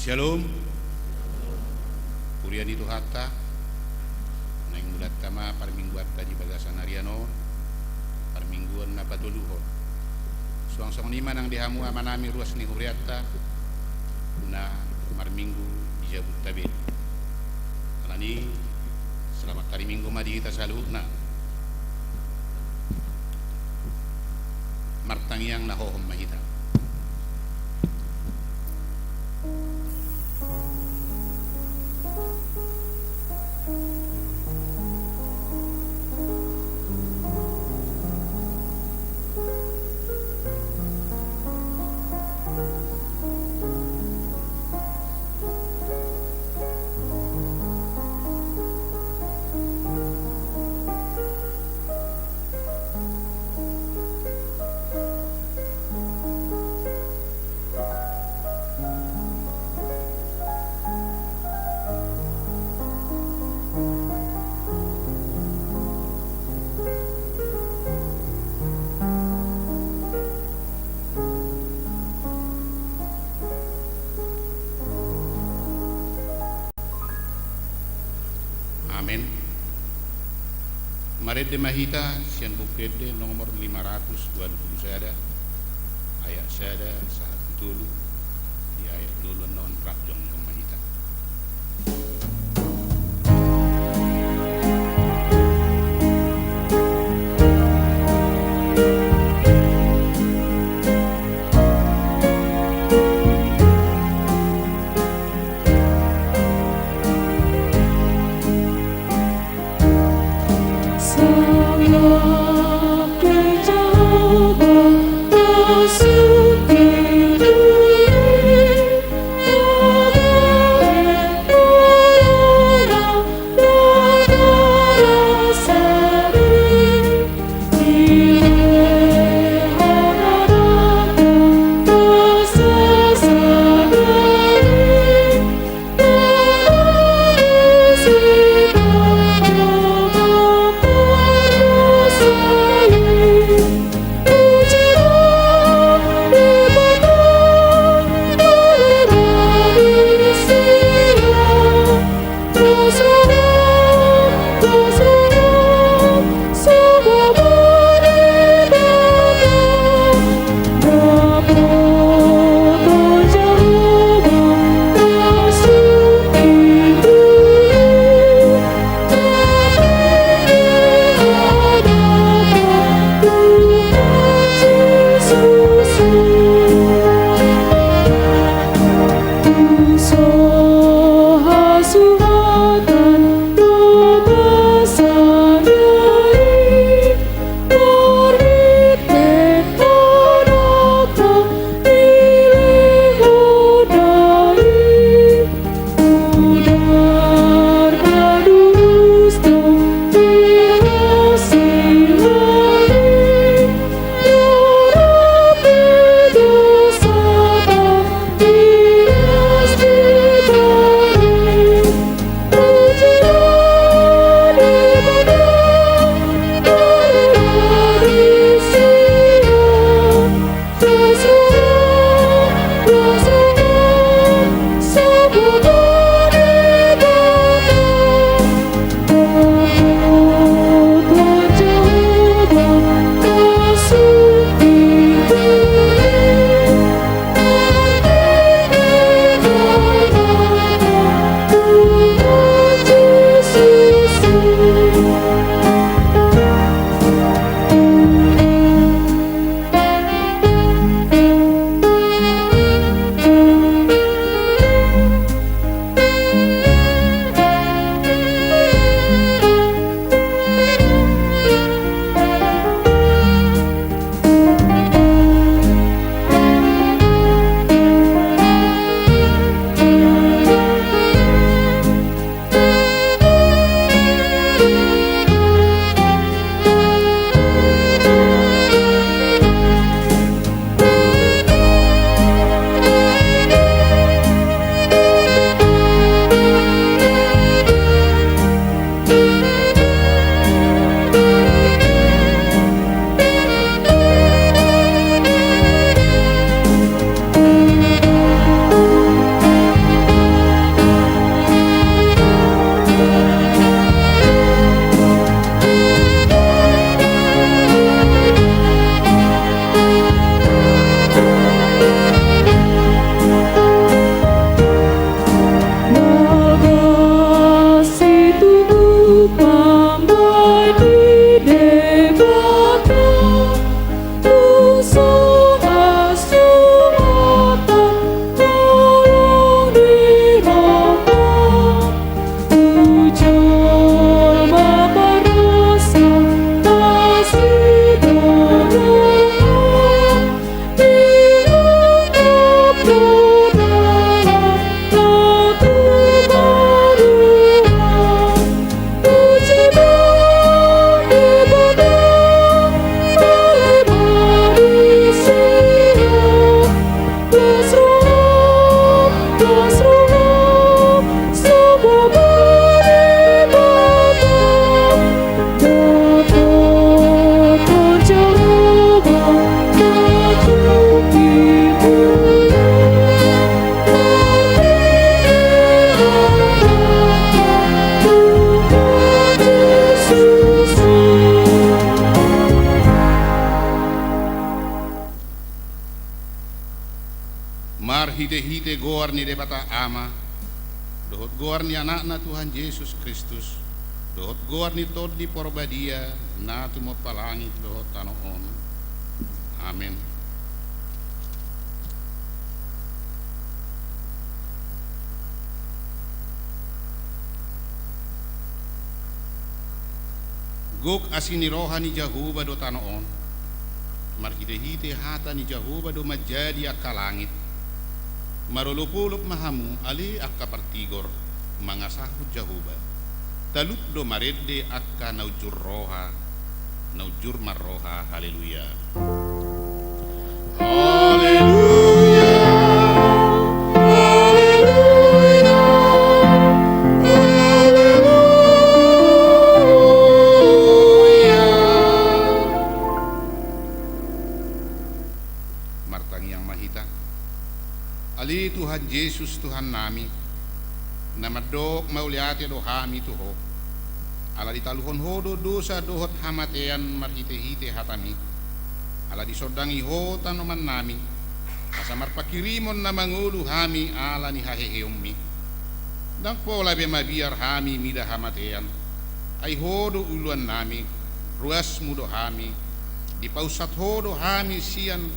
Shalom. Purian itu hatta naing mulat tama parmingguan tadi bagasan Ariano parmingguan na patuluhon suang-suang lima nang dihamu amanami ruas ni huriatta na marminggu dijabut tabe alani selamat hari minggu madi kita saluhna martangiang nahohom mahita. Amin. Marede mahita sian bukede nomor 520 sada ayat sada saat tulu di ayat dulu non prapjong yang mahita. Suki hite goar ni debata ama, dohot goar ni anak-na Tuhan Yesus Kristus, dohot goar ni tod di porbadia, na tumo palangit dohot tanoon. Amin. Gok asini roha ni Jehovah do tanoon, marhite-hite hata ni Jehovah do majadi akka langit, marulupulup mahamu ali akka partigor, mangasahud Jehovah, talut do maredde akka naujur roha, naujur marroha, haleluya. Haleluya. Ali Tuhan Yesus Tuhan nami, namadok mauliati do hami tuho, ala ditaluhon hodo dosa dohot hamatean marhite-hite hatami, ala disodangi ho tanoman nami, asa marpakirimon na mangulu hami ala ni haheheummi, dang pola be mabiar hami mida hamatean, ay hodo uluan nami, ruas mudo hami, dipausat hodo hami sian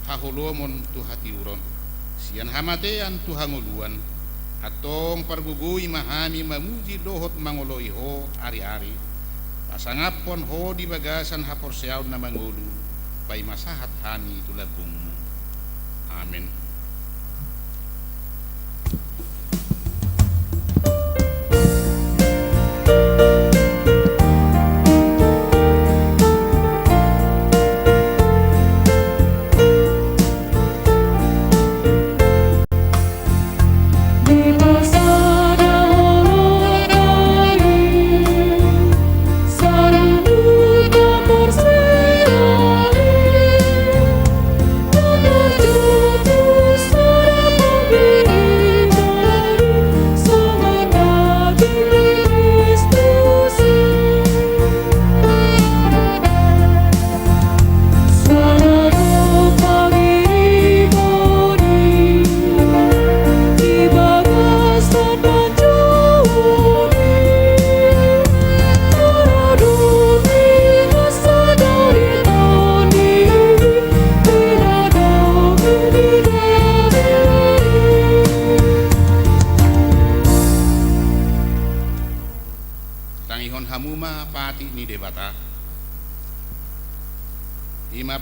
haholomon tu hati uron. Sian hamatean Tuhan uluan, atong pargugui mahami mamuji dohot mangoloi ho ari-ari, pasangapon ho di bagasan haporseaw na mangulu, pay masahat hami tulagungmu. Amen.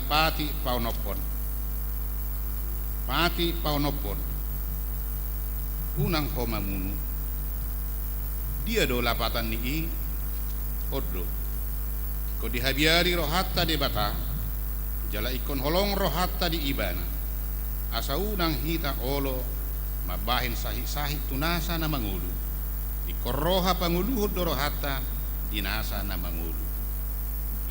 Pati paunopon, pati paunopon, unang homamunu, dia do lapatan ni odo, ko dihabiari rohatta de bata, jala ikon holong rohatta di ibana, asa unang hita olo, mabahin sahih-sahih tunasa na mangulu, ikoroha panguluhod do rohatta, dinasa na mangulu,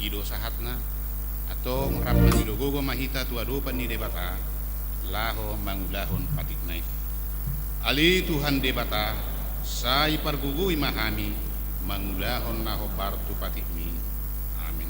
ido sahatna, atong rapan nilugogo mahita tuadupan ni debata laho mangulahon patiknay ali Tuhan debata say pargugui mahami mangulahon naho bartu patikmi. Amin.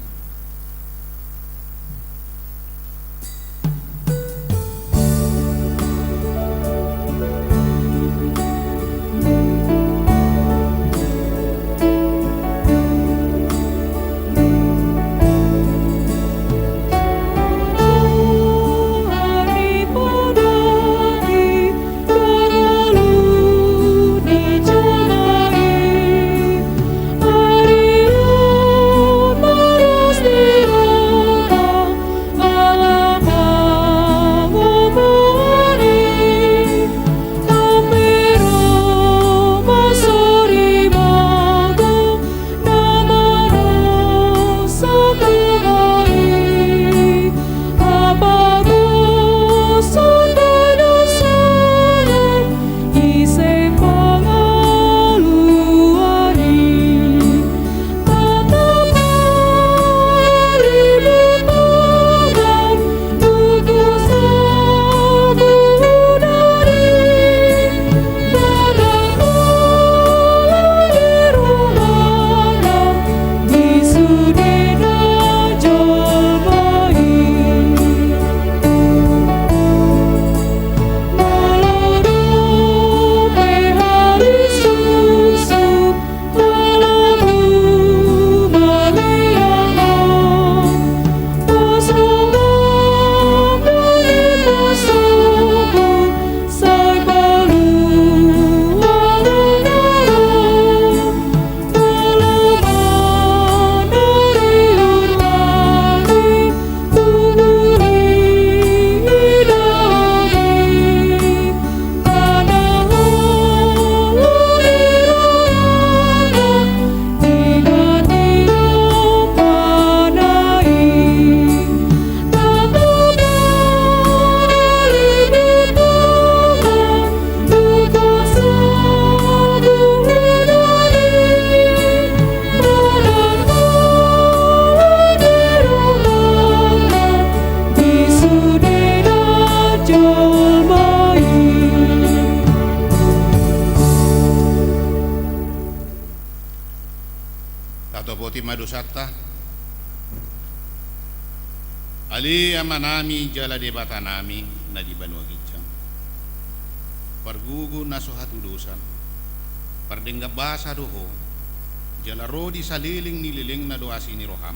Matopoti madusatta ali amanami jala debata nami na di Banua Gijang pargugu na sohatudusan pardengga basa doho jala rodi saliling nililing na doasi ni roham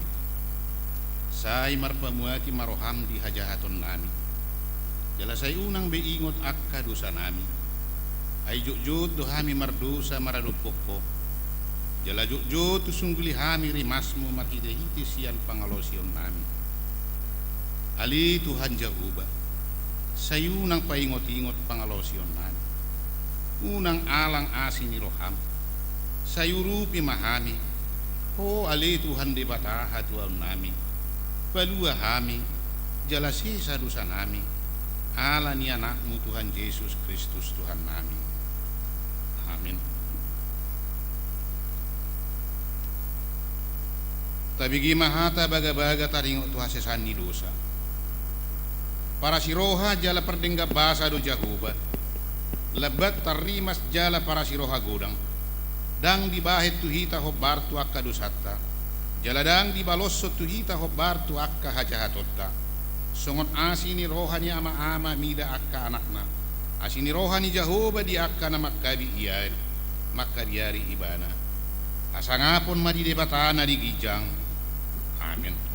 say marpamuati maroham di hajahaton nami jala say unang beingot akka dosa nami ay jujud dohami mardosa maradupokpo jala jujud tusungguli hami rimasmu marhide-hide sian pangalosion nami ali Tuhan Jehovah sayunang paingot-ingot pangalosion nami unang alang asi ni roham sayurupi mahami ho ali Tuhan debataha Tuhan nami palua hami jala sisa dosa nami ala ni anakmu Tuhan Yesus Kristus Tuhan nami amin. Tabigi mahata baga-baga taringo Tuhan sesani dosa para siroha jala perdengga basa do Jehovah lebat tarimas jala para siroha godang dang dibahit tuhita hobar tu akka dosatta jala dang dibalosso tuhita hobar tu akka hajahatotta songon asini rohani ama-ama mida akka anakna asini rohani Jehovah di akka na makkabi iyar makkabiyari ibana asangapon madi debatana di Gijang amin.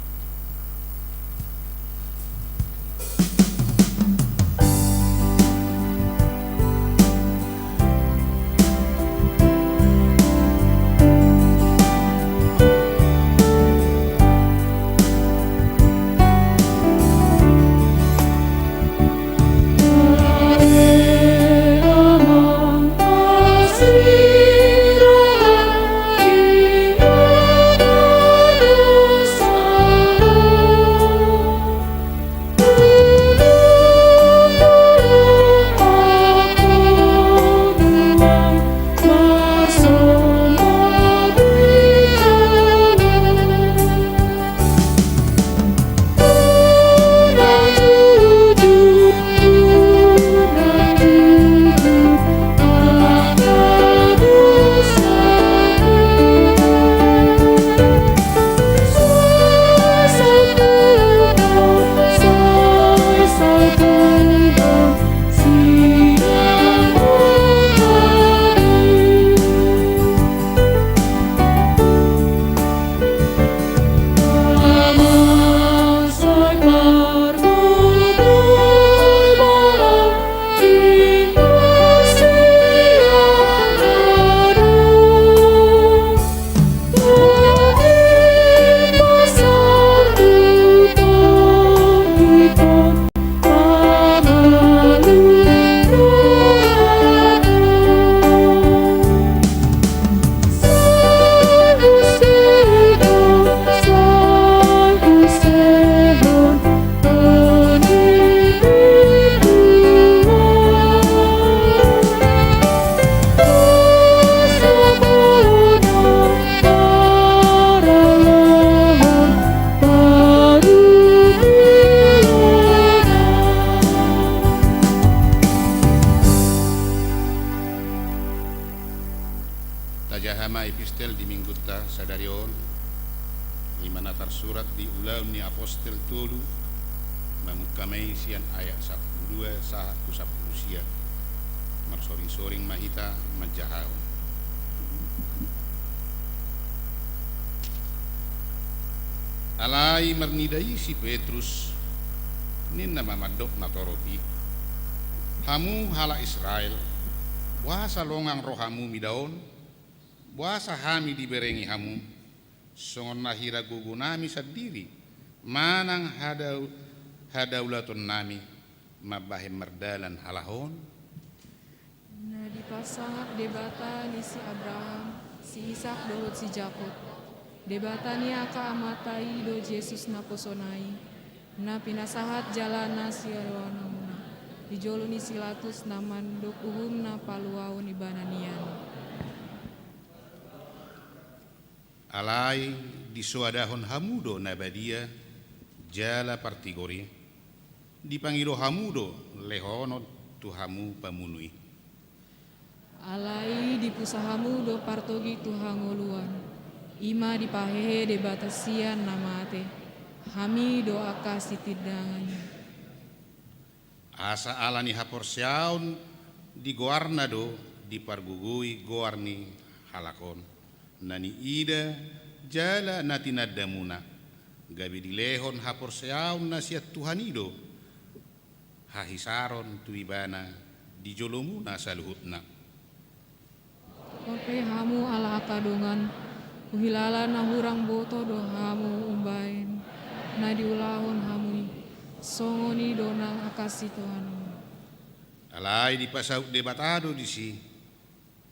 Tajahama epistel di minggutta sadarion imana tersurat di ulam ni apostel tolu mamukamai sian ayat 12 sah kusap Rusia marsoring-soring mahita majahau alai mernidai si Petrus nin nama madok natoroti hamu hala Israel wasa longang rohamu midaon buasa hami diberengi hamu songon nahira gugu nami sadiri manang hadaulatun nami mabahem merdalan halahon na dipasangak debata ni si Abraham si Ishak dohot si Jakob debata ni aka amatai do Yesus na posonai na pinasahat jalana si awanamuna dijolo ni silatus na mandok uhum na paluau ni bananian alai disuadahon hamudo nabadia jala partigori dipangiro hamudo lehono tuhamu pamunui alai dipusahamu do partogi tuhangoluan ima dipahehe debatasian namate, hami doa kasih tidanganya. Asa alani haporsiaun di goarna do di pargugui goarni halakon. Nani ida jala nati nadamuna. Gabi dilehon haporsiaun nasiat Tuhanido. Hahisaron tuibana di jolomuna saluhutna. Kope hamu ala akadongan, uhilala na hurang boto do hamu umbain, na diulahon hamui, songoni do na akasi Tuhan. Alai di pasauk debatado di si,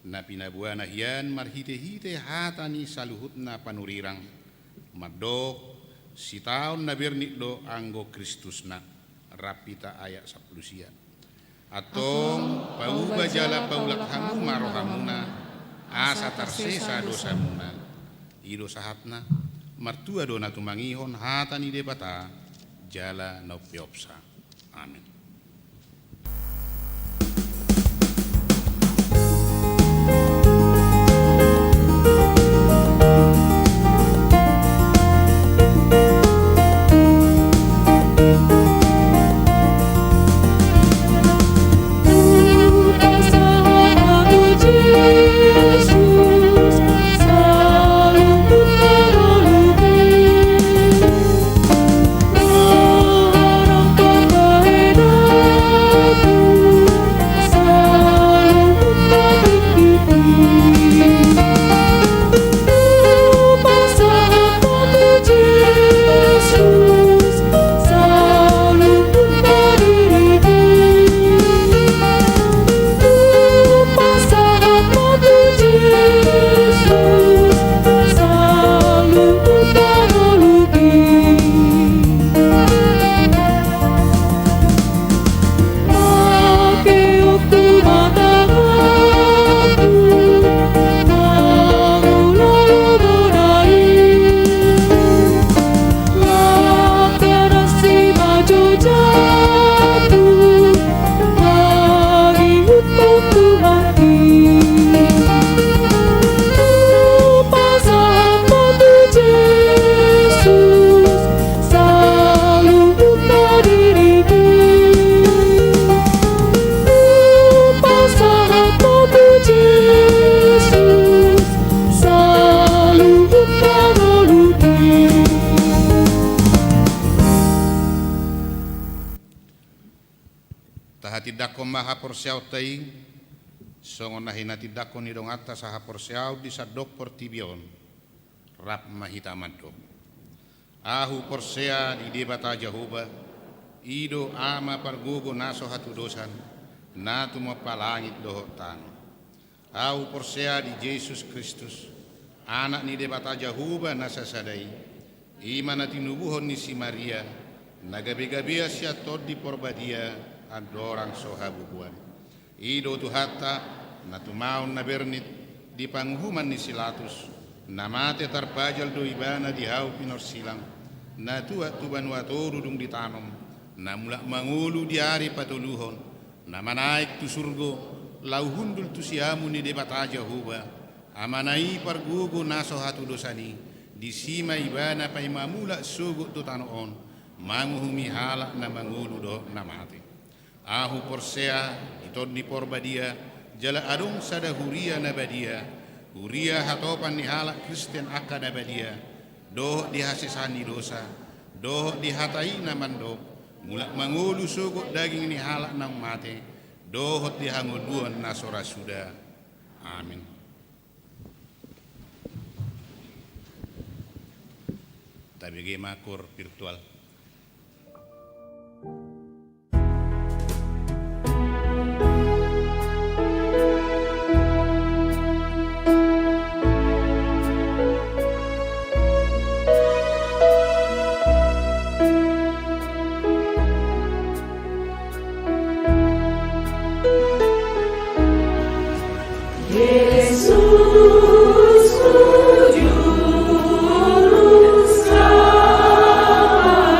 na pinabuana hian marhite-hite hatani saluhutna panurirang, madok si taon na birnik do anggo Kristusna, rapita ayat 10. Atong pauba jala paulak hamu marohamuna, asa tarsesa dosamuna, ido sahatna, martua do na tumangihon hatani debata, jala naupiopsa. Amin. Tahati maha porsiau tai songon nahina tidako ni dong atas saha porsiau di sadok portibion rap mahita madok ahu porsea di debata Jahoba ido ama pargogo naso hatu dosan natu mapalangit dohotan ahu porsea di Yesus Kristus anak ni debata Jahoba nasa sadai imana tinubuhon ni si Maria nagabe-gabea sia todi porbadia adorang sohabubuan ido tu hatta na tumaon na bernit di panghuman ni silatus namate tarpajal do ibana di hau pinorsilang na tuat tuban watoru dung ditanom na mulak mangulu di hari patuluhon na manaik tu surgo lauhundul tu siamu ni debata Jahoba amanai pargugo naso hatu dosani di sima ibana pay mamula sugo tu tanoon manguhumi halak na mangulu do namate ahu porsea itod ni porbadia jala adung sada huria nabadia huria hatopan ni halak Kristen akka nabadia doh dihasisani dosa doh dihatai namando mulak mangulu sugut daging ni halak nang mate doh dihanguduan nasora suda amin. Tabigi makur virtual. Yesus, Juru Selamat.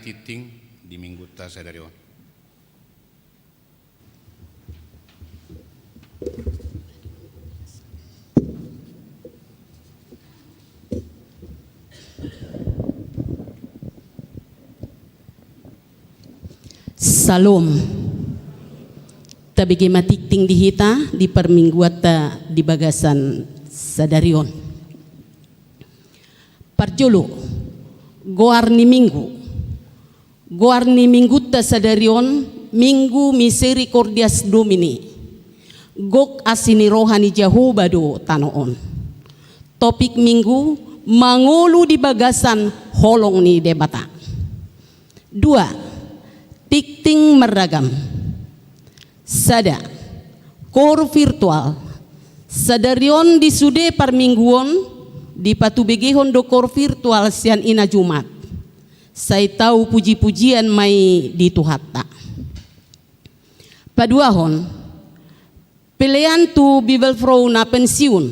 titing di minggu ta sadarion. Salom. Tabigi matikting dihita di permingguata di bagasan sadarion. Parjolo goar ni minggu ta sadarion minggu misericordias Domini. Gok asini rohani Jehovah do tanoon. Topik minggu mangolu di bagasan holong ni debata. 2. Tikting meragam. Sada kor virtual sadarion di sude parmingguon di patubegehon do kor virtual sian ina Jumat. Saya tahu puji-pujian mai di tuhatta. Paduahon pilihan tu Bible Flow na pensiun.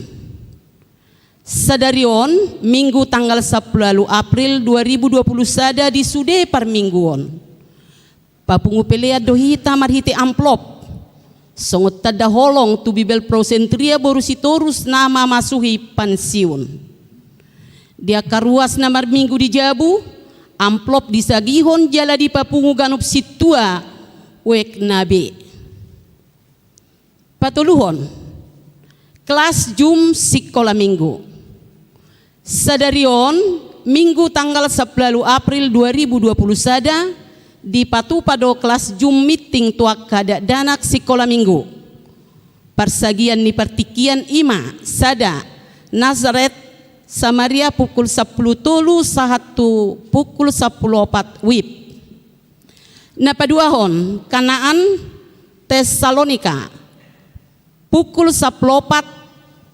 Sadarion minggu tanggal 10 April 2020 sada di sude parmingguon. Papungu pelea dohita marhiti amplop. Songot tada holong tu Bibel prosentria borusitorus nama masuhi pensiun. Dia karuas namar minggu di Jabu, amplop disagihon jala di papungu ganup situa wek nabe. Patuluhon, kelas Jum sekolah minggu. Sadarion minggu tanggal 10 April 2020 sada di patu pado kelas Jum meeting tuak kada danak sekolah minggu. Persagian ni pertikian ima sada Nazaret Samaria pukul 10 tolu sahatu pukul 10:04 wib. Napaduahon Kanaan Tesalonika pukul 10:04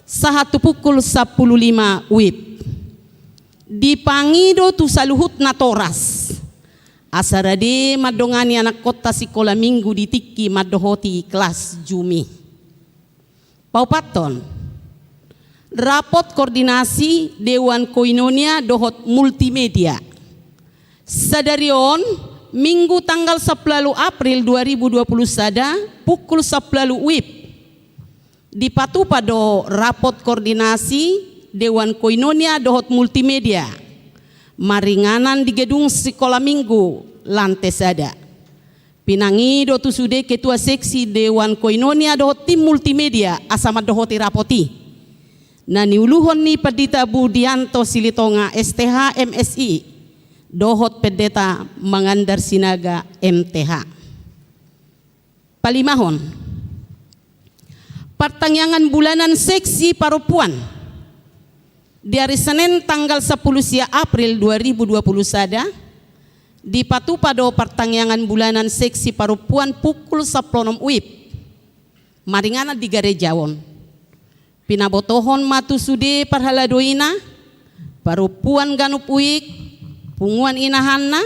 sahatu pukul 10:05 wib. Di Pangido tu saluhut na toras. Asarade madongani anak kota sekolah minggu di tiki madohoti kelas Jumi. Paupaton rapot koordinasi Dewan Koinonia dohot multimedia. Sadarion minggu tanggal 10 April 2020 sada pukul 10 wib. Dipatu pado rapot koordinasi Dewan Koinonia dohot multimedia. Maringanan di gedung sekolah minggu lantai sada. Pinangido tu sude ketua seksi Dewan Koinonia dohot tim multimedia asama dohoti rapoti. Na niuluhon ni Padita Budianto Silitonga STH MSI dohot pendeta Mangandar Sinaga MTH. Palimahon pertanyaan bulanan seksi parupuan. Di hari Senin tanggal 10 April 2020 sada di patu pado pertanyaan bulanan seksi parupuan pukul 10 wib. Maringana di garejawon. Pinabotohon matu sude parhaladoina parupuan ganup uik punguan ina Hanna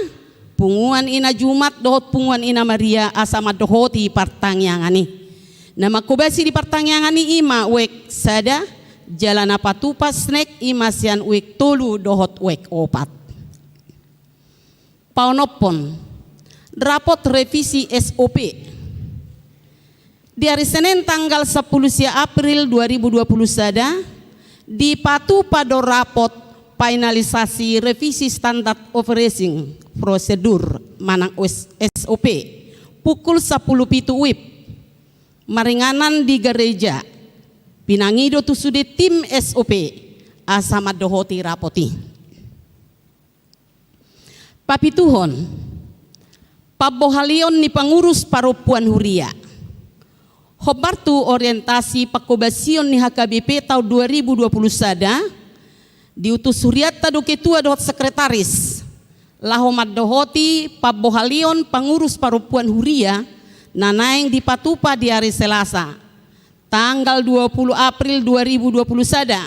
punguan ina Jumat dohot punguan ina Maria asama dohoti pertanyaan ni. Nama kubasi di pertanyaan ni ima wek sada jalan apa tupas snack imasian wek tolu dohot wek opat. Paunopon rapot revisi SOP di hari Senin tanggal 10 April 2020 sada di patu pada rapot finalisasi revisi standar operating prosedur manang SOP pukul 10 pitu wib maringanan di gereja. Pinangido tu sude tim SOP asama dohoti rapoti. Papituhon pabohalion ni pangurus parupuan huria. Hobartu orientasi pakobasion ni HKBP tahun 2020 sada diutus huriata do ketua dohot sekretaris. Lahomat dohoti pabohalion pangurus parupuan huria nanaeng di patupa di hari Selasa. Tanggal 20 April 2020 sada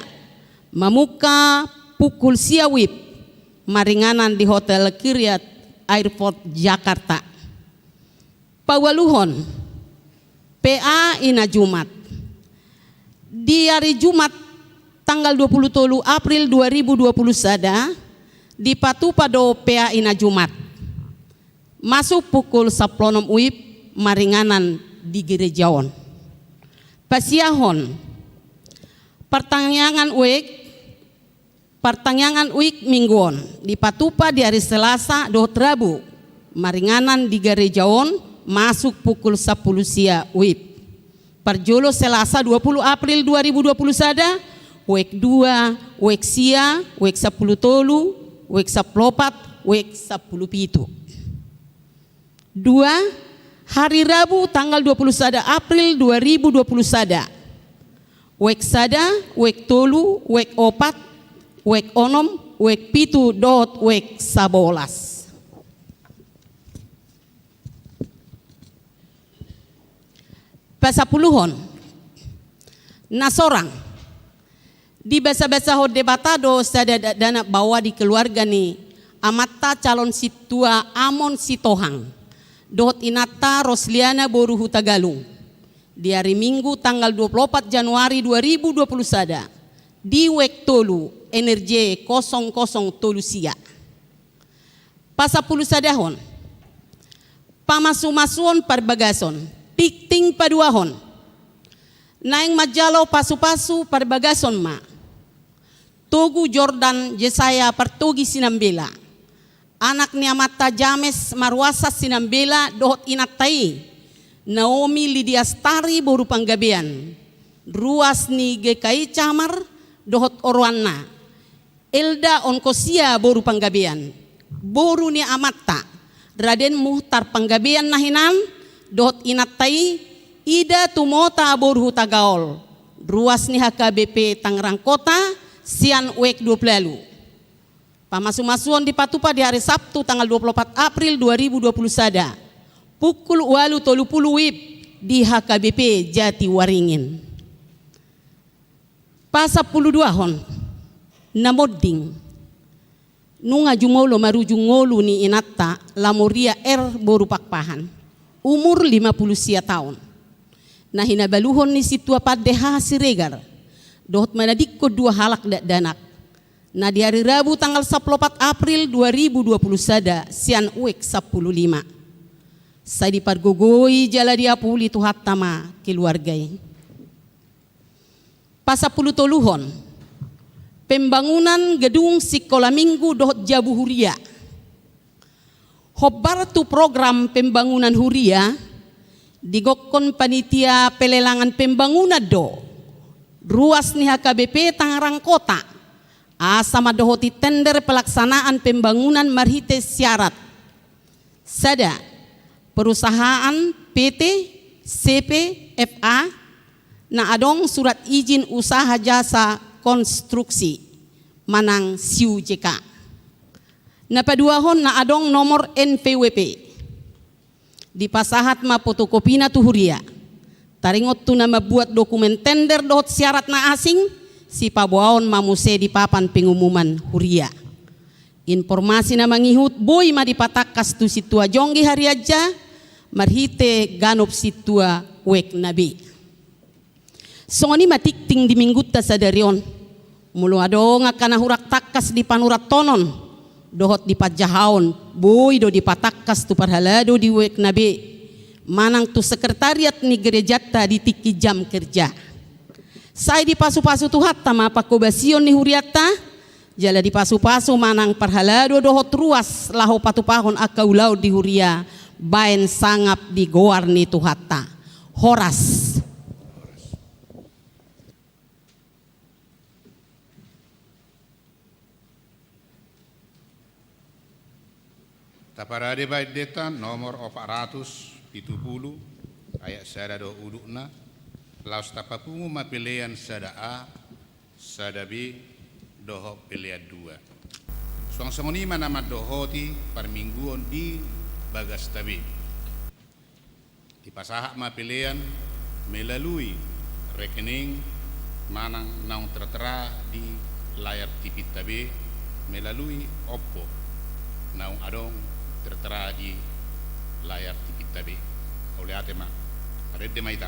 memuka pukul siawib maringanan di Hotel Kiryat Airport Jakarta. Pawaluhon PA ina Jumat di hari Jumat tanggal 23 April 2020 sada di patu pado PA ina Jumat masuk pukul 10 UIP maringanan di gerejaon. Pasiahon pertanyaan uik mingguon di patupa di hari Selasa dohot Rabu maringanan di gerejaon masuk pukul 10 sia UIP. Perjolo Selasa 20 April 2020 sada wek 2, wek sia, wek 10 tolu, wek 10 wek 10 pitu. 2. Hari Rabu tanggal 21 April 2020 sada wek sada, wek tolu, wek 4, wek 6, wek pitu dot wek 11. Pasapuluhon nasorang di basa-basa ho debatado sada dana bawa di keluarga ni amata calon situa amon sitohang dot inata Rosliana Boru Hutagalung di hari Minggu tanggal 24 Januari 2020 sada di wek tolu energi 00 tolu sia. Pasapuluh sadahon pamasu-masuon parbagason pikting paduahon naing majalo pasu-pasu parbagason ma Togu Jordan Jesaya pertogi sinambela anak ni amata James Marwasa sinambela dohot inatai Naomi Lydia Stari boru panggabean ruas ni GKI Camar dohot Orwana Elda Onkosia boru panggabean boru ni amata Raden Muhtar panggabean nahinan dot inatai Ida Tumota Boru Tagaol ruas ni HKBP Tangerang Kota sian wek 20 lalu. Pamasu-masuan di patupa di hari Sabtu tanggal 24 April 2020 sada pukul 8.30 WIB di HKBP Jati Waringin. Pasapuluh hon namodding nunga jumolo marujungolu ni inata Lamoria boru pakpahan umur 50 sia tahun. Nah hinabaluhon ni situa padeha siregar. Dohot manadikko 2 halak danak. Nah di hari Rabu tanggal 14 April 2020 sada sian uek 15. Saya dipargogoi jala diapuli tuhat tama keluargai. Pasapuluh toluhon pembangunan gedung sekolah minggu dohot Jabu Huria. Hobar tu program pembangunan Huria digokon panitia pelelangan pembangunan do ruas ni HKBP Tangerang Kota asama dohoti tender pelaksanaan pembangunan marhite syarat sada perusahaan PT CPFA na adong surat izin usaha jasa konstruksi manang siu JK. Na paduahon na adong nomor NPWP di pasahat ma fotokopina tu Huria taringot tu na mabuat dokumen tender dohot syarat na asing si pabuaon mamuse di papan pengumuman Huria. Informasi na mangihut boy ma dipatakas tu situa jonggi hari aja marhite ganop situa wek nabi. Songoni matikting di minggut ta sadarion mulu adong akan hurak takas di panurat tonon dohot di pajahaon boy do dipatakas tu parhalado di wek nabi manang tu sekretariat ni gerejata di tiki jam kerja. Saya di pasu-pasu tu hatta ma pakobasion ni Huriata jala di pasu-pasu manang parhalado dohot ruas laho patupahon akaulau di Huria baen sangap di goar ni tu hatta horas. Taparade baik deta nomor 470 ayat sada do udukna laus tapapungu ma pilihan sada A sada B doho pilihan 2 suang-sangoni nama dohoti par mingguon di bagas tabi di pasahak ma pilihan melalui rekening manang naung tertera di layar TV tabi melalui Oppo naung adong tertera di layar TV tabi oleh atema redde maita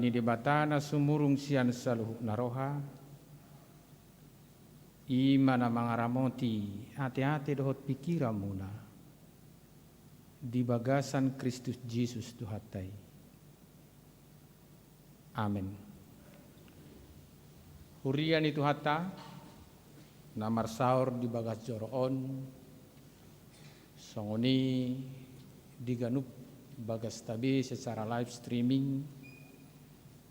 ni debatana sumurung sian saluhuk naroha. Imana mangaramoti hati-hati dohot pikiramuna di bagasan Kristus Yesus Tuhatai. Amin. Hurian itu hatta namar saur di bagas joroon songoni diganup bagas tabi secara live streaming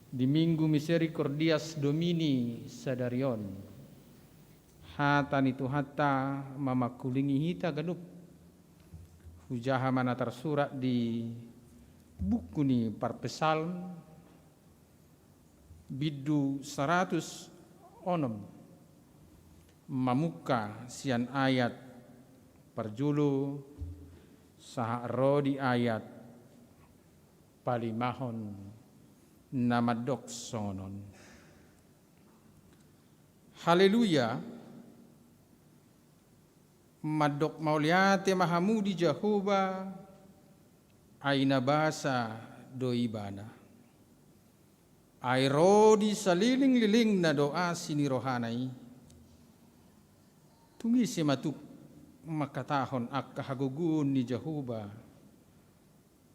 di Minggu Misericordias Domini Sadarion. Hatan itu hatta mamakulingi hita ganup hujaha mana tersurat di buku ni Parpesalm bidu 100 onom mamuka sian ayat perjulu saha rodi ayat palimahon namadok sonon. Haleluya. Madok mauliate mahamudi Jehovah aina basa doibana. Ay rodi saliling-liling na doa sinirohanay. Tungi si matuk makatahon ak kahagugun ni Jehovah.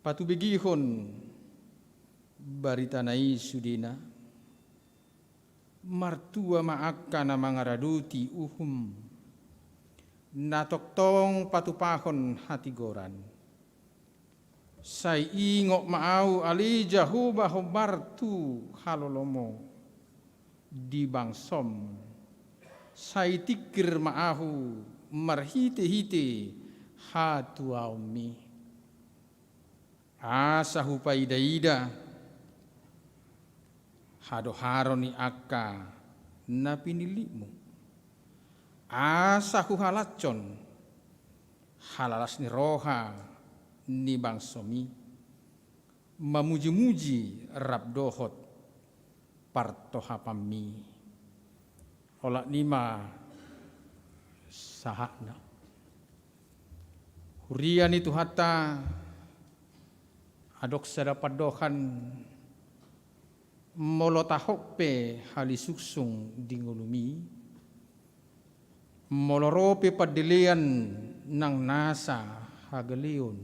Patubigihon baritanay sudina. Martua maakka na mga raduti uhum. Natoktong patupahon hatigoran. Say ingok maaw ali Jehovah hobartu halolomo di bangsom. Say tikir maahu marhite-hite hatuaumi. Asa hupaidaida hadoharo ni akka na pinilimu. Asa huhalacon halalas ni roha ni bangsomi mamuji-muji rabdohot partohapami olak nima sahakna hurian itu hatta adok sadapat dohan molotahokpe halisuksung dingulumi molorope padilian ng nasa hagalion.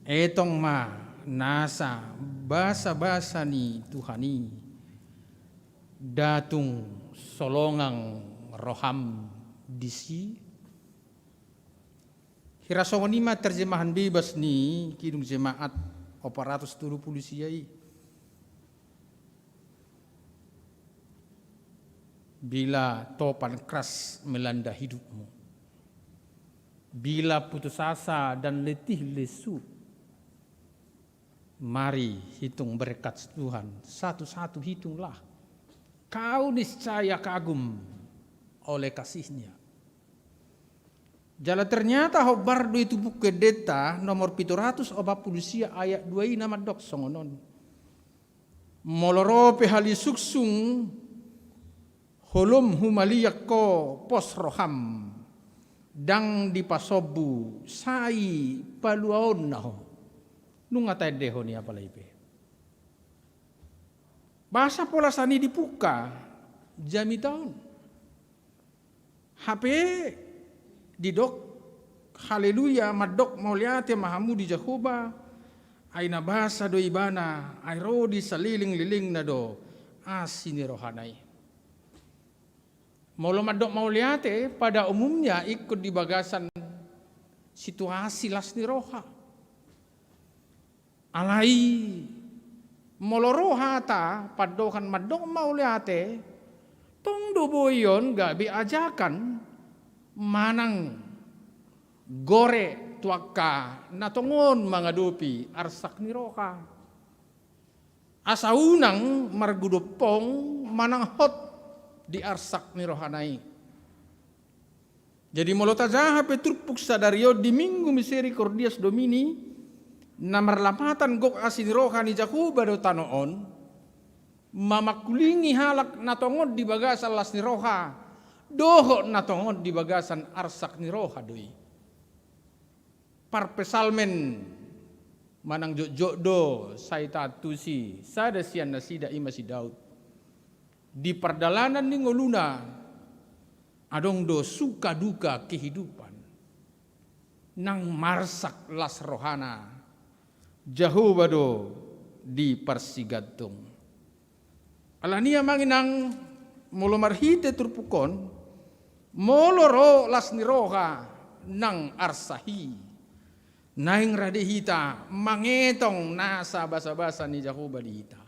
Etong ma nasa basa-basa ni Tuhani datung solongang roham disi. Hirasongon nima terjemahan bebas ni kidung jemaat 470 siyai. Bila topan keras melanda hidupmu, bila putus asa dan letih lesu, mari hitung berkat Tuhan, satu-satu hitunglah. Kau niscaya kagum oleh kasihnya. Jala ternyata hobardo itu buku deta nomor 740 ayat 2 nama dok songonon. Molorope halisuksung holom humaliyak ko pos roham dang dipasobu sai paluaon naho nunga tay deho ni apalaipe bahasa pola sani dipuka jami taon HP didok haleluya madok mauliate mahamudi Jehovah aina bahasa do ibana ay rodi saliling-liling na do asini rohanay. Maulo madok mauliate pada umumnya ikut di bagasan situasi lasni roha. Alai moloroha ta padokan madok mauliate tong doboyon gabi ajakan manang gore tuaka natongon mangadupi arsak ni roha. Asaunang margudopong manang hot di arsak ni rohanai. Jadi molotajaha petrupuk sadario di Minggu Misericordias Domini namar lapatan gok asin rohani Jehovah do tanoon mamakulingi halak natongod di bagasan las ni roha doho natongod di bagasan arsak ni roha doi. Parpesalmen manang jok-jokdo saita tusi sada sian nasida ima si Daud di perdalanan ni ngoluna adong do suka duka kehidupan nang marsak las rohana Jehovah do di persigatung alania manginang molo marhite turpukon molo ro las niroha nang arsahi naing radihita mangetong nasa basa-basa ni Jehovah dihita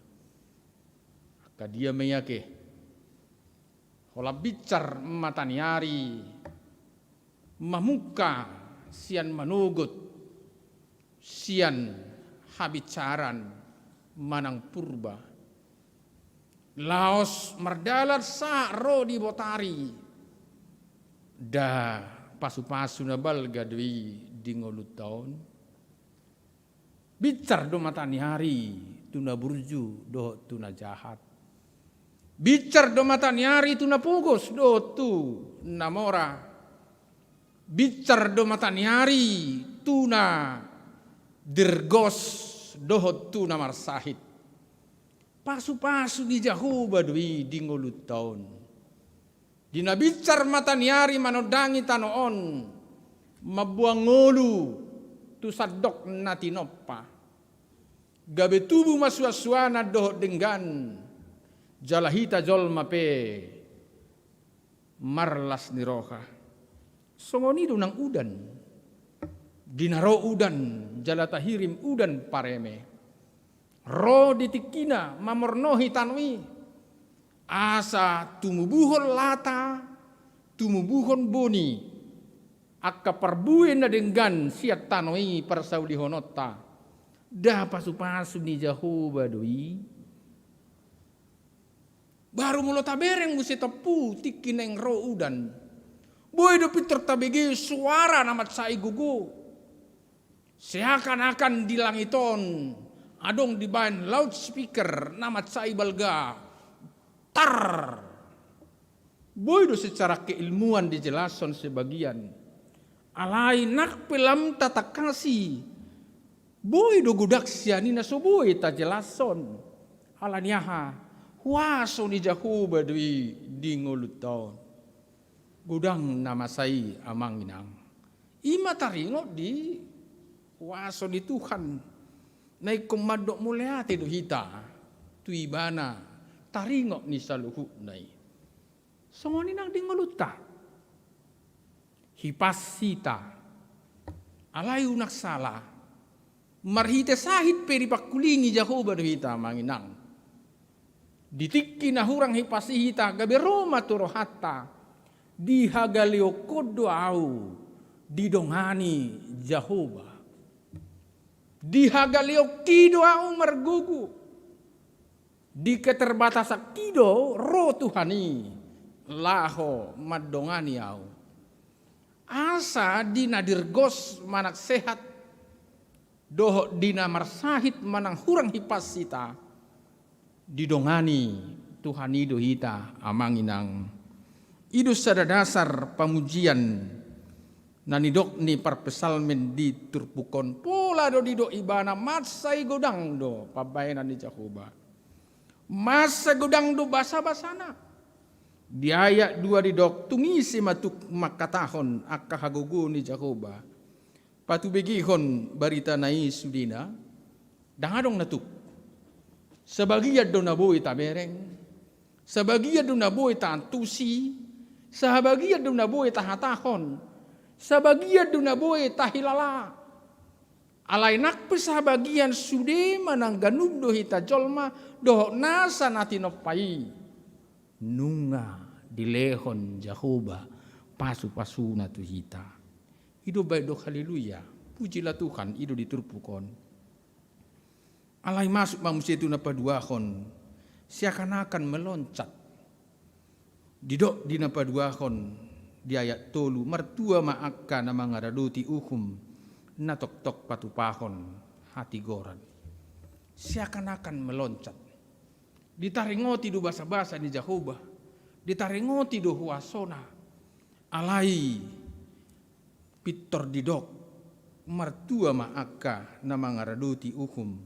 kadia meyake hola bicar mataniari mamuka sian manugut sian habicaran manang purba laos merdalat sa ro di botari da pasu-pasu na balga dwi dingolut taon bicar do mataniari tuna burju do tuna jahat bicar do mataniari tuna pugos do tu namora bicar do mataniari tuna dirgos do tuna marsahit pasu-pasu di Jehovah dwi dingolut taon dina bicar mataniari manodangi tanoon mabuang ngolu tu sadok na tinoppa gabe tubu masua-suana doh denggan jalahita jol mape marlas niroha songonido nang udan dinaro udan jalata hirim udan pareme ro ditikina mamornohi tanwi asa tumubuhon lata tumubuhon boni akka perbuin na denggan siat tanoi persaudi honota dah pasu-pasu ni Jehovah doi baru mulo tabereng musi tepu tikineng ro udan boy do piter tabege suara namat sai gugu seakan-akan di langiton adong di bahan loudspeaker namat sai balga tar boy do secara keilmuan dijelason sebagian alai nak pelam tatakasi boy do gudak siani na soboy ta jelason alaniaha huaso ni Jehovah dwi dingoluton gudang nama sai amang inang ima taringo di huaso di Tuhan nai komadok muleate do hita tuibana taringo ni saluhu nai songoni nang dingoluta hipasita alay unak sala marhite sahit peripakulingi Jehovah hita manginang ditikki na hurang hipasihita gabe Roma turohata dihagalio kodo au didongani Jehovah dihagalio kido au margugu di keterbatasan kido ro Tuhani laho madongani au asa dina dirgos manak sehat doh dina marsahit manang hurang hipasita didongani Tuhan ido hita amanginang ido sada dasar pamujian nanidok ni parpesalmen di turpukon pola do dido ibana masai godang do pabayanan di Jehovah masa godang do basa-basana di ayat 2 didok tungisi matuk makatahon akka hagugu ni Jehovah patu begihon barita nai sudina dangadong natuk sebagian do naboy tabereng sebagian do naboy tantusi sebagian do naboy tahatahon sebagian do naboy tahilala alai nakpe sebagian sude manang ganub do hita jolma do nasa natinopai nunga dilehon Jehovah pasu-pasuna tu hita ido baik do haleluya pujilah Tuhan ido diturpukon alai masuk manusia itu napaduahon seakan-akan meloncat didok di napaduahon di ayat tolu mertua maakka nama ngaraduti uhum natok-tok patupahon hati goran seakan-akan meloncat ditaringoti do basa-basa ni Jehovah ditaringoti do huasona alai pitor didok mertua maaka na mangaraduti ukum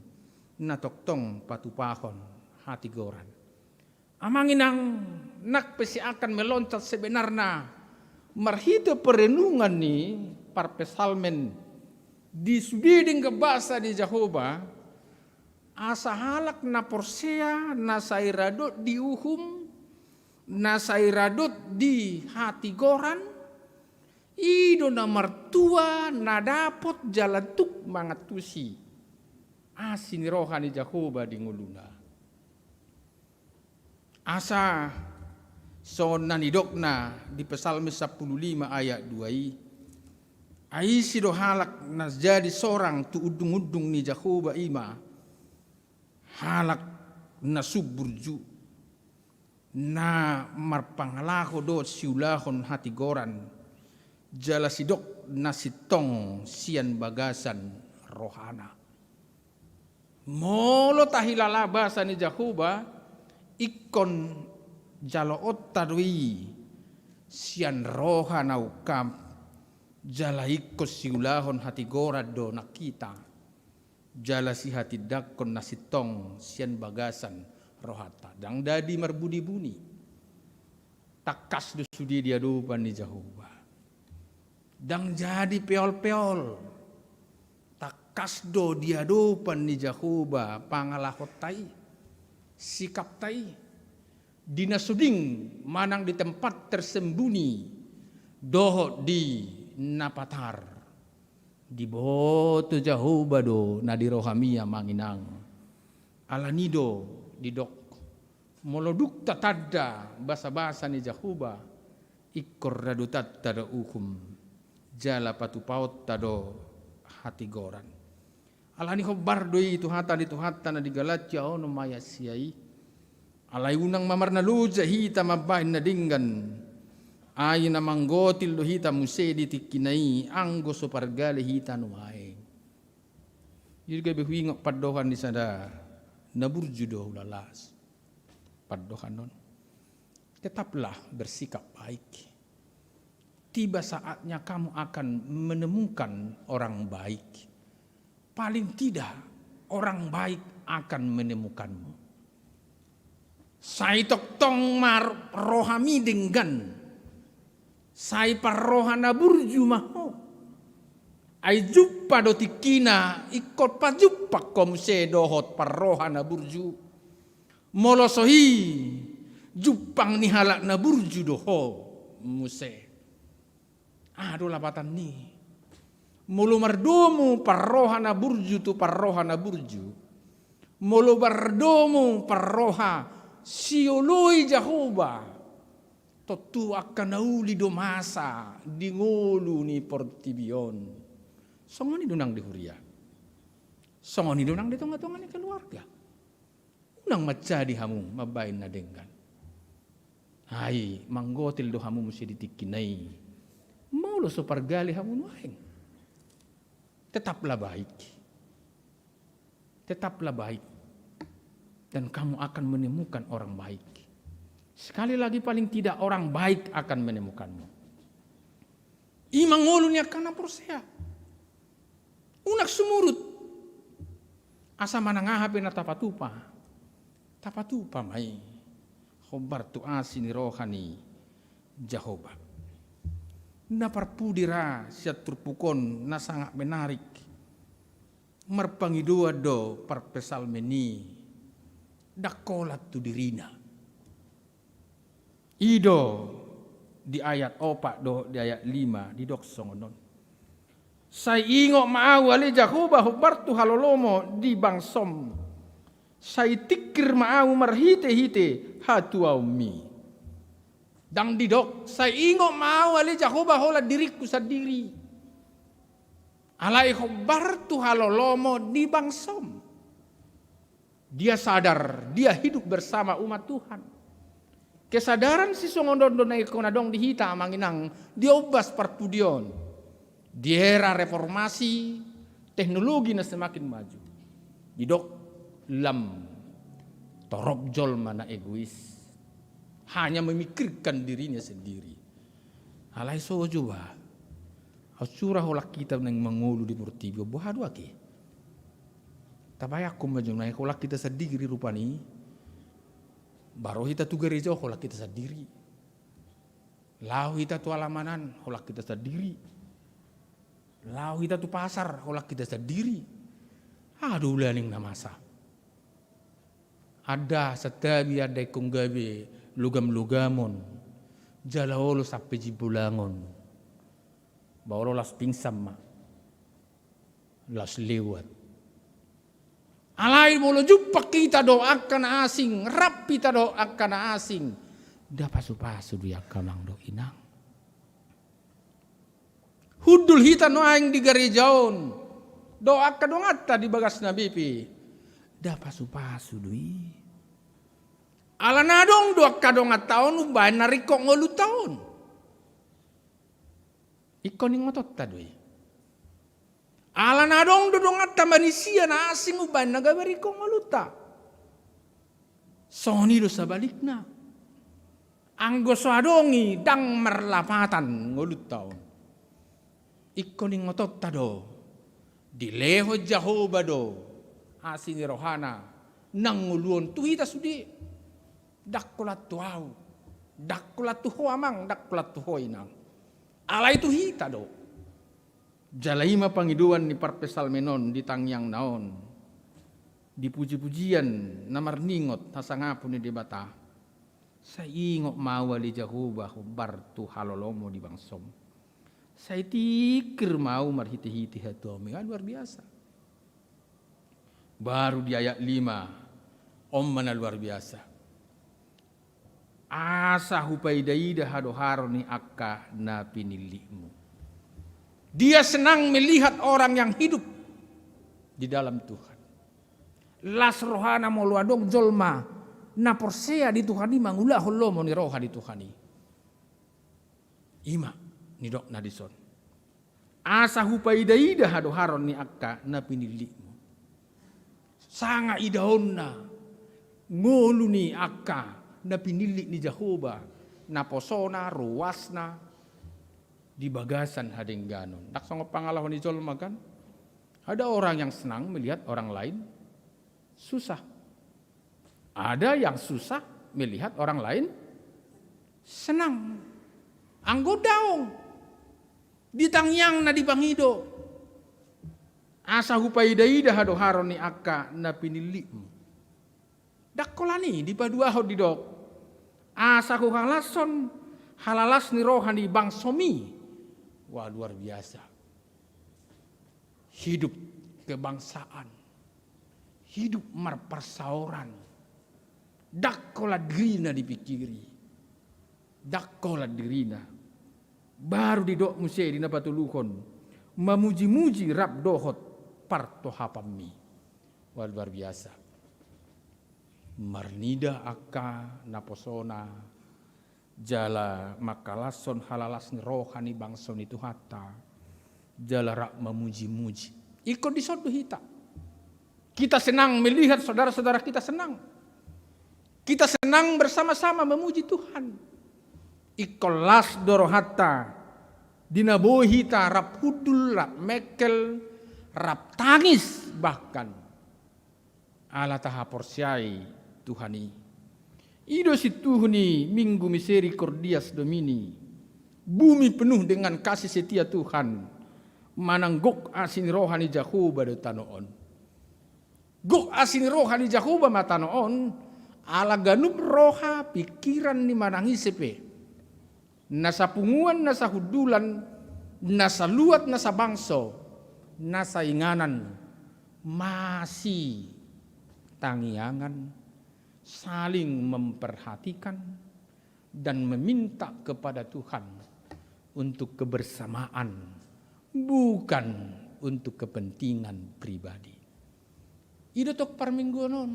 na toktong patupahon hati goran. Amangin ang nakpesi akan meloncat sebenarnya marhito perenungan ni parpesalmen di subiding ke bahasa di Jehovah asa halak na porsea na sairadot di uhum na sairadot di hati goran ido na martua na dapot jalatuk mangatusi asin rohani Jehovah di nguluna asa son nanidokna di Psalm 15 ayat 2 ai sido halak na jadi seorang tu udung-udung ni Jehovah ima halak na suburju na marpangalako do siulahon hati goran jala sidok na sitong sian bagasan rohana molo tahilala bahasa ni Jehovah ikon jalaot tadui sian rohana ukam jala ikos siulahon hati goran do nakita jala si hati dakon na sitong sian bagasan rohata dang dadi marbuni-buni takas do sudi dia dupan ni Jehovah dang jadi peol-peol takas do dia dupan ni Jehovah pangalahot tai sikap tai dinasuding manang di tempat tersembunyi doho di napatar di boto Jehovah do na di rohamia manginang alanido di dok moloduk tatada basa-basa ni Jehovah ikor radutat tada ukum jala patupaut tado hati goran alani khobar doi tuhata na di Galatia ono maya siai alai unang mamarna luja hita mabahin na dinggan ay na manggotil do hita musedi tikinai anggo so pargale hita numae. Jadi kayak behuingok padohan di sana naburju do lalas padohan non. Tetaplah bersikap baik. Tiba saatnya kamu akan menemukan orang baik. Paling tidak orang baik akan menemukanmu. Sai toktong mar rohami denggan. Sai parrohana burju maho. Ai juppa do tikina ikot pa juppa kom se dohot parrohana burju. Molosohi juppang ni halak na burju doho muse. Aduh lapatan ni. Mulu mardomu parrohana burju tu parrohana burju. Mulu bardomu parroha sioloi Jehovah. Totu akan nauli do masa di ngolu ni portibion. Songoni dunang di huria. Songoni dunang di tonga-tonga ni keluarga. Unang maca di hamu mabain na denggan. Hai manggotil do hamu mesti ditikinai. Maulo so pargali hamu nuaing. Tetaplah baik. Tetaplah baik. Dan kamu akan menemukan orang baik. Sekali lagi paling tidak orang baik akan menemukanmu. Imang ngulunya kana porsea. Unak sumurut. Asa manangahapin na tapatupa. Tapatupa may. Khobar tu asini rohani Jehovah. Naparpudira siya turpukon na sangat menarik. Marpangidua do parpesalmeni. Dakolat tu dirina. Ido di ayat 4 do di ayat 5 di doksong non. Sai ingok maaw ali Jehovah hubartu halolomo di bangsom. Sai tikir maaw marhite-hite hatuaumi. Dang didok sai ingok maaw ali Jehovah hola diriku sendiri. Alai hubartu halolomo di bangsom. Dia sadar dia hidup bersama umat Tuhan. Kesadaran si songondon na ikonadong dihita manginang diobas parpudion. Di era reformasi, teknologi na semakin maju. Didok lam torobjol mana egois. Hanya memikirkan dirinya sendiri. Alai sojo ba. Surah holak kita nang mangulu di Murtibio buhadu aki. Tabayak kumajunay holak kita sendiri rupani. Baru kita tu gereja holak kita sendiri. Lau kita tu alamanan holak kita sendiri. Lau kita tu pasar holak kita sendiri. Aduh laning namasa. Ada setabi ada kunggabe lugam-lugamon. Jalaolo sampai jibulangon. Bawa las pingsam ma. Las lewat. Alai bolo jumpa kita doakan asing. Rap kita doakan asing. Dah pasu-pasu dia kamang do inang. Hudul hita no aing di gerejaon. Doakan dong atta di bagas nabi pi. Dah pasu-pasu dui. Alana dong doakan dong ataon ubay narikok ngolu taon. Ikaw ning ngotot tadoy. Alana dong dodong atta manusia na asing ubay nagabarikok ngolu ta. Soni do sabalik na. Anggo soadongi dang merlapatan ngulut taon. Iko ning ngotot tado. Dileho Jehovah do. Asini rohana. Nang nguluon tuhita sudi. Dakkulat tuau. Dakkulat tuho amang. Dakkulat tuho inang. Alay tuhita do. Jalaima pangiduan ni parpesal menon di tangyang naon. Dipuji-pujian namarningot nasangapun ni debata. Sa ingok mawali Jehovah bartu halolomo di bangsom. Sa tikir mau marhiti-hiti hatomi. Luar biasa. Baru di ayat 5. Mana luar biasa. Asa hupaidaida hadoharo ni akka na pinilimu. Dia senang melihat orang yang hidup di dalam Tuhan. Las rohana mo luadong jolma na porsea di Tuhani mangulah lo mo ni roha di Tuhani. Ima ni dok na dison. Asa hupaidaida hadoharon ni akka na pinilimu. Sanga idahon na ngolu ni akka na pinili ni Jehovah na posona ruasna di bagasan hadengganon. Tak sanggup pangalahon ni jolma kan? Ada orang yang senang melihat orang lain susah. Ada yang susah melihat orang lain senang. Anggo daong. Ditangyang na di bangido. Asa hupaidaida hadoharon ni akka na pinilimu. Dakkolani di paduaho di dok. Asa ku halason halalas ni rohani bangsomi. Wah luar biasa. Hidup kebangsaan. Hidup marpersauran. Dakkola dirina dipikiri. Dakkola dirina. Baru di dok musye di napatuluhon. Memuji-muji rab dohot parto hapami. Wah luar biasa. Marnida akka naposona jala makalason halalas ni rohani bangson itu hatta jala rak memuji-muji ikut disodu hita. Kita senang melihat saudara-saudara kita senang. Kita senang bersama-sama memuji Tuhan. Ikolas doro hatta dinaboh hita rap hudul rap mekel rap tangis bahkan ala taha porsiai Tuhani. Ido si Tuhani minggu misericordias domini. Bumi penuh dengan kasih setia Tuhan. Mananggok asin rohani Jehovah do tanoon. Gok asin rohani Jehovah matanoon. Ala ganup roha pikiran ni manangi sepe. Nasa punguan, nasa hudulan, nasa luat, nasa bangso, nasa inganan. Masih tangiangan. Saling memperhatikan dan meminta kepada Tuhan untuk kebersamaan, bukan untuk kepentingan pribadi. Ida tok parmingguanon,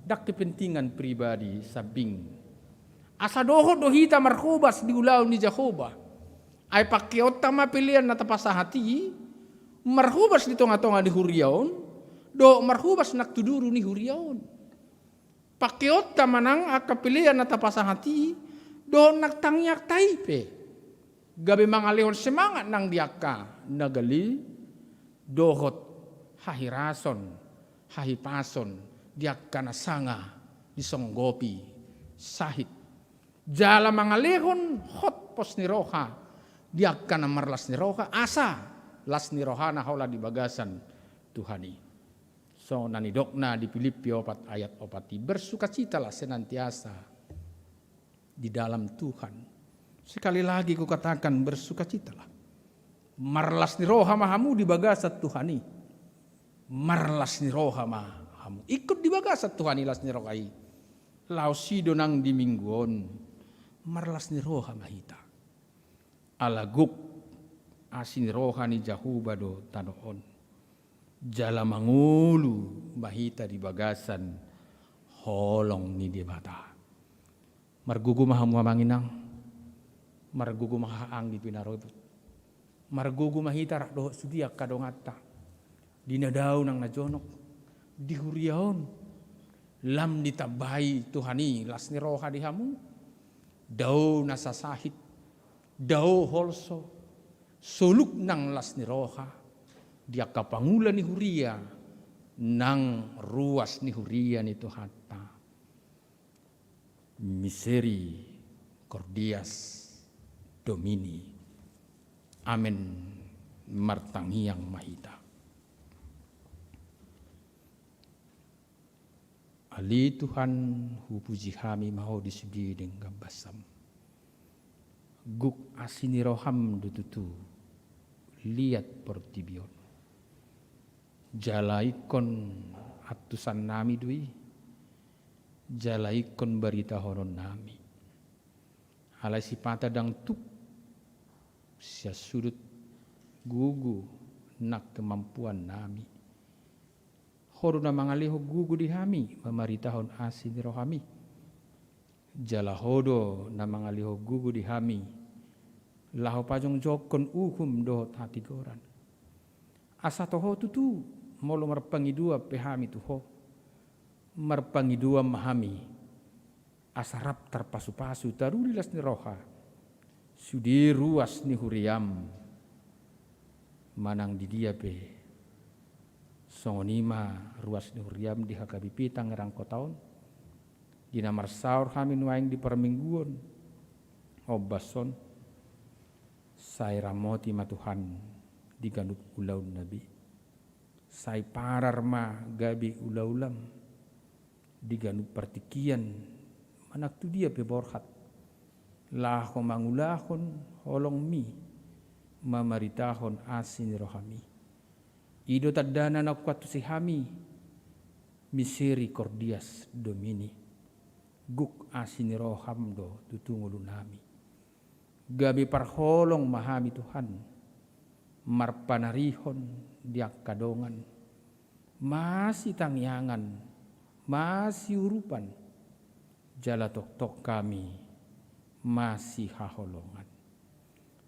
dak kepentingan pribadi sabing. Asa doho dohita marhubas di ulau ni Jehovah. Ay pakiota mapilian na tapasa hati, marhubas di tonga-tonga di huriaon, do marhubas nak tuduru ni huriaon. Pakiota manang akapilian na tapasa hati, do nagtangyak taipe. gabi mangalihon semangat nang diaka nagali dohot hahirason hahipason diaka na sanga disonggopi sahit jala mangalihon hot pos ni roha diaka na marlas ni roha asa las ni roha na haula di bagasan Tuhani. So nanidokna di Filipi 4 ayat 4 bersukacitalah senantiasa di dalam Tuhan. Sekali lagi ku katakan bersukacitalah. Marlas ni roha mahamu di bagasat Tuhani. Marlas ni roha mahamu. Ikut di bagasat Tuhani las ni rohai. Lausido nang di mingguon. Marlas ni roha mahita. Alaguk asin roha ni Jahuba do tanoon. Jala mangulu mahita di bagasan holong ni debata. Margugu mahamu manginang. Margugu mahaang di pinarod. Margugu mahita rak doh sudiak kadongata. Dinadaw nang najonok. Dihuriaon. Lam ditabai Tuhani las ni roha dihamu. Daw nasasahit. Daw holso. Suluk nang las ni roha. Dia kapangula ni huria nang ruas ni huria ni Tuhata. Miseri cordias domini. Amen. Martangiang mahita. Ali Tuhan hupuji kami mau disudi dengan basam. Guk asini roham dututu lihat pertibion. Jalaikon atusan nami dui. Jalaikon berita horon nami. Halai sipata dang tuk. Sia sudut gugu nak kemampuan nami. Horu na mangaliho gugu di hami. Memaritahon asin rohami. Jalahodo na mangaliho gugu di hami. Laho pajong jokon uhum dohot hati goran. Asa toho tutu. Molo marpangidua pehami tuho. Marpangidua mahami. Asarap terpasu-pasu tarulilas ni roha. Sudi ruas ni huriam. Manang di dia pe. Songonima ruas ni huriam di hakabipi Tangerang Kotaon. Di namar saur kami nuaing di permingguan. Obason. Saya ramoti matuhan di ganduk ulau nabi. Sai parar ma gabi ulam diganu partikian manak tu dia pe borhat lah ko mangulahon holong mi mamaritahon asin rohami ido tadana nak kuatu si hami miseri cordias domini guk asin roham do tutungulunami gabi parholong mahami Tuhan marpanarihon diak kadongan masih tangyangan masih urupan jala tok-tok kami masih haholongan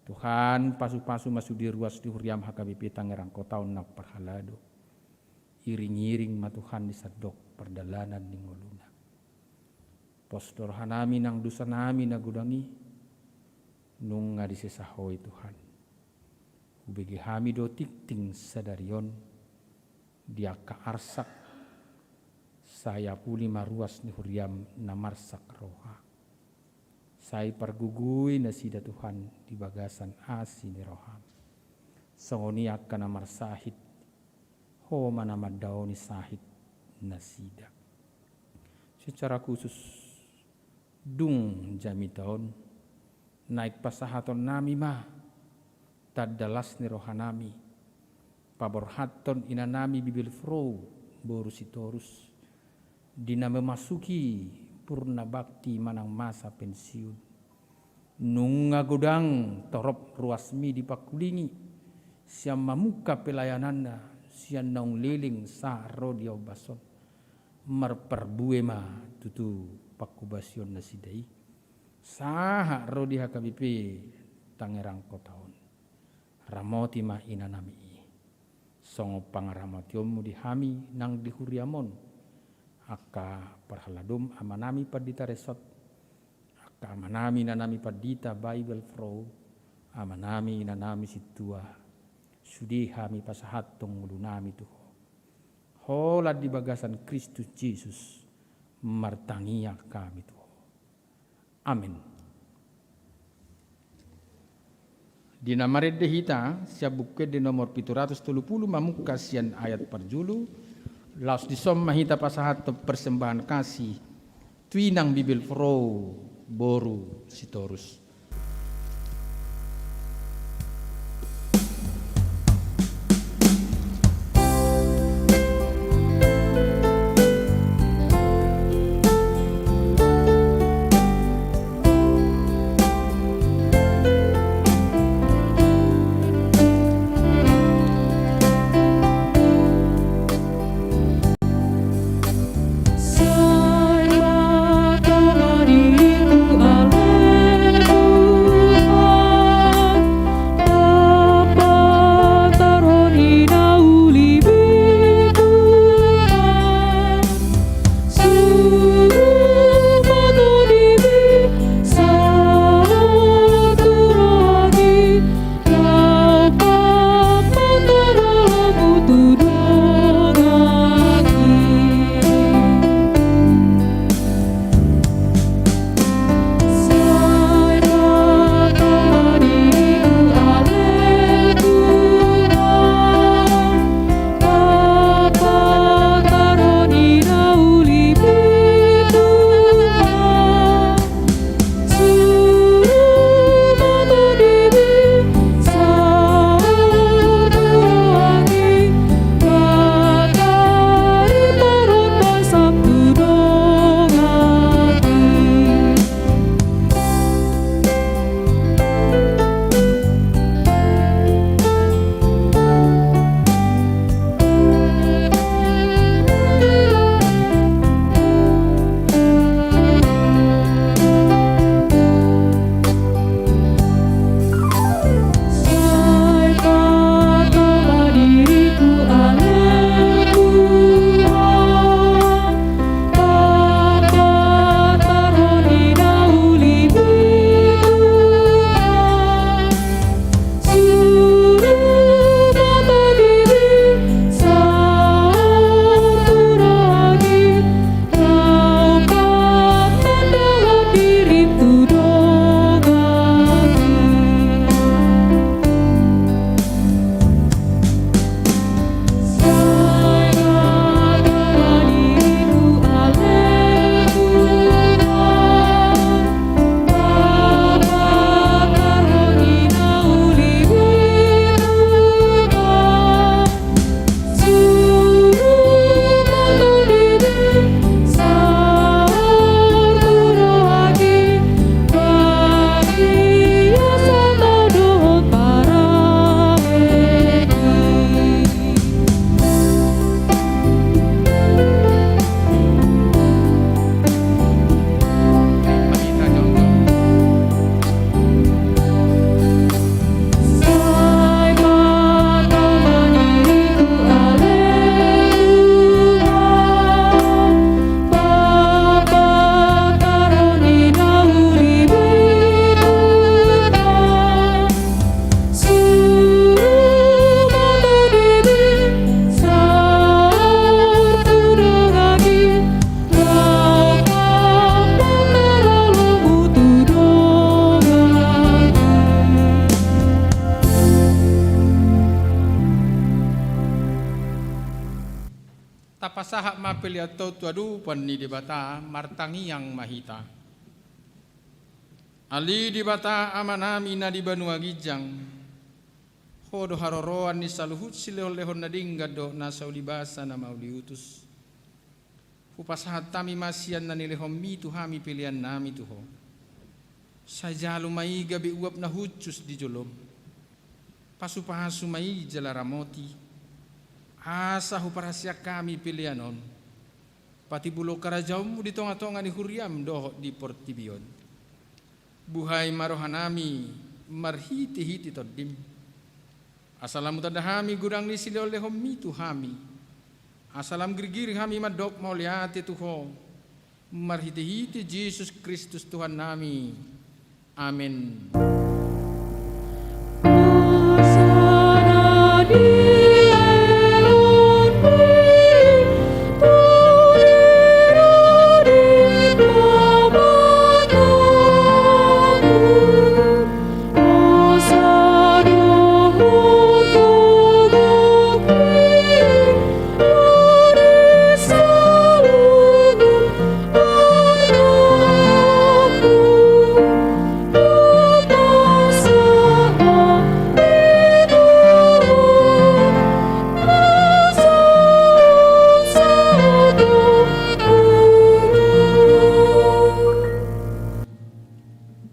Tuhan pasu-pasu masuk di ruas di huriam hakabipi Tangerang Kotaon nak parhalado iring-iring matuhan di sadok perdalanan di ngoluna postor hanami nang dusa nami nagudangi nung ngadi sesahoy Tuhan ubegi hami do tikting sadarion dia ka arsak saya puli maruas ni huriam namarsak roha saya pergugui nasida Tuhan di bagasan asin roham songoni akan namar sahid ho manamad daoni sahid nasida secara khusus dung jami tahun naik pasahaton nami mah tadalas ni rohanami paborhaton inanami bibil fro borusitorus dina memasuki purna bakti manang masa pensiun nunga godang torop ruasmi dipakulingi siam mamuka pelayananda sian naung liling sa rodio bason marperbuema tutu pakubasion nasidai saha rodi hakabipi Tangerang Kotaon ramoti ma inanami songo pangaramotiomu di hami nang di huriamon aka parhaladum amanami padita resort aka amanami nanami padita Bible Fro amanami nanami situa sudi hami pasahat tong ulunami Tuho. Hola di bagasan Kristus Yesus martangia kami Tuho. Amin. Di namared hita siap buku di nomor 730 mamukas sian ayat perjulu laus disom mahita pasahat persembahan kasih tuinang bibil fro boru sitorus. Tapasaha mapeli atau tuadu pani di bata martangi yang mahita. Ali di bata amanami na di banua gijang. Hodo haroroan ni saluhut silehon nadinggad do na saulibasa na mauliutus. Pupasahat tami masian na nilehom mitu hami pilihan nami tuho. Sajalo mai gabi uap na hucus di jolom. Pasupahasu mai jalaramoti. Asa huparasya kami pilihanon. Pati bulo karajaum di tonga-tonga ni huriam doh di portibion. Buhay marohanami marhiti-hiti todim. Asalam tadahami gudang ni silol lehom mitu hami. Asalam girgiri hami madok mauliati tuho. Marhiti-hiti Yesus Kristus Tuhan nami. Amin.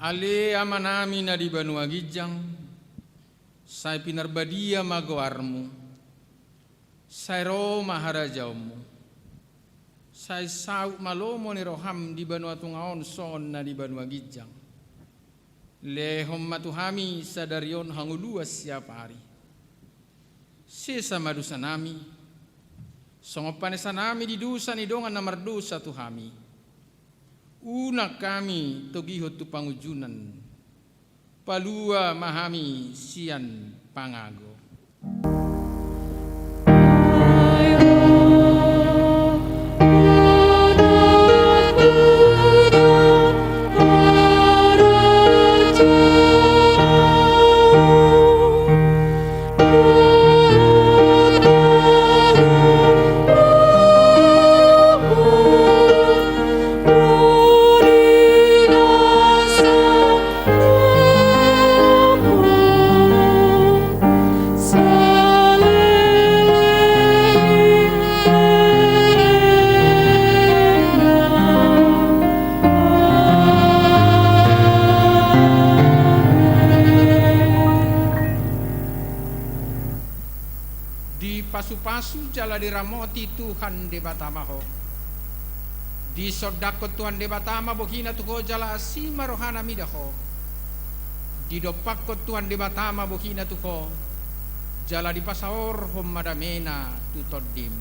Ale amanami na di banua gijang, say pinarbadia magawarmu, say ro maharajaumu, say sauk malomo ni roham di banua tungaon son na di banua gijang. Lehom matuhami sadarion hanguluas siapa hari. Sisa madusa nami, songopanesa nami di dusa ni dongan na mardusa tuhami. Una kami togihot tu pangujunan, palua mahami sian pangago. Pasu-pasu jala diramoti Tuhan debatamaho. Di sodakot Tuhan debatama bohina tuko jala asima rohana midaho. Di dopakot Tuhan debatama bohina tuko jala di pasaor homadamena tutodim.